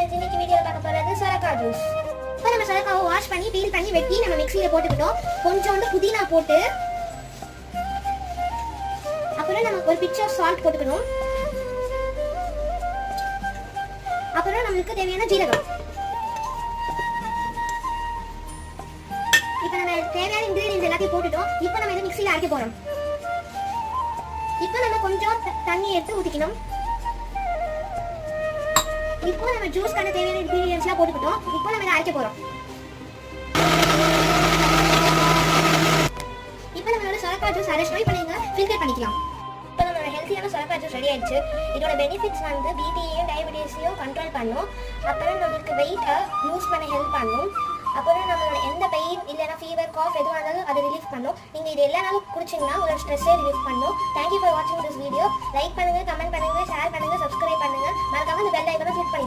Friends இன்னைக்கு வீடியோல பார்க்க போறது சொரக்கா ஜூஸ். இப்போ நம்ம சொரக்காவை வாஷ் பண்ணி பீல் பண்ணி வெட்டி நம்ம மிக்ஸில போட்டுக்கிட்டோம். கொஞ்சோண்டு புதினா போட்டு அப்புறம் நம்ம ஒரு பிஞ்ச் ஆஃப் சால்ட் போட்டுக்கணும். அப்புறம் நமக்கு தேவையான ஜீரகம். இப்போ நம்ம தேவையான இன்கிரிடியன்ட்ஸ் எல்லாத்தையும் போட்டுட்டோம். இப்போ நம்ம இத மிக்ஸில அரைக்க போறோம். இப்போ நம்ம கொஞ்சம் தண்ணி எடுத்து ஊத்திக்கணும். இப்போ நம்ம ஜூஸ் பண்ண தேவையான இன்கிரிடியன்ட்ஸ்லாம் போட்டுக்கிட்டோம். இப்போ நம்ம இத அரைக்க போறோம். இப்போ நம்மளோட சொரக்கா ஜூஸ் அரைச்சிட்டோம். இப்போ நீங்க ஃபில்டர் பண்ணிக்கலாம். இப்போ நம்மளோட ஹெல்த்தியான சொரக்கா ஜூஸ் ரெடி ஆயிடுச்சு. இதோட பெனிஃபிட்ஸ் வந்து பிபியையும் டயபெட்டிஸையும் கண்ட்ரோல் பண்ணும். அப்புறம் நமக்கு வெயிட்டை லூஸ் பண்ண ஹெல்ப் பண்ணும். அப்புறம் நம்மளோட எந்த பெயின் இல்லைனா ஃபீவர் காஃப் எதுவாக இருந்தாலும் அதை ரிலீஃப் பண்ணும். நீங்கள் இது எல்லா நாளும் குடிச்சிங்கன்னா உங்களோட ஸ்ட்ரெஸ்ஸே ரிலீஃப் பண்ணும். தேங்க்யூ ஃபார் வாட்சிங் திஸ் வீடியோ. லைக் பண்ணுங்கள், கமெண்ட் பண்ணுங்கள், ஷேர் பண்ணுங்கள், சப்ஸ்கிரைப் பண்ணுங்கள். மறக்காம இந்த பெல் ஐக்கனை கிளிக் பண்ணுங்கள்.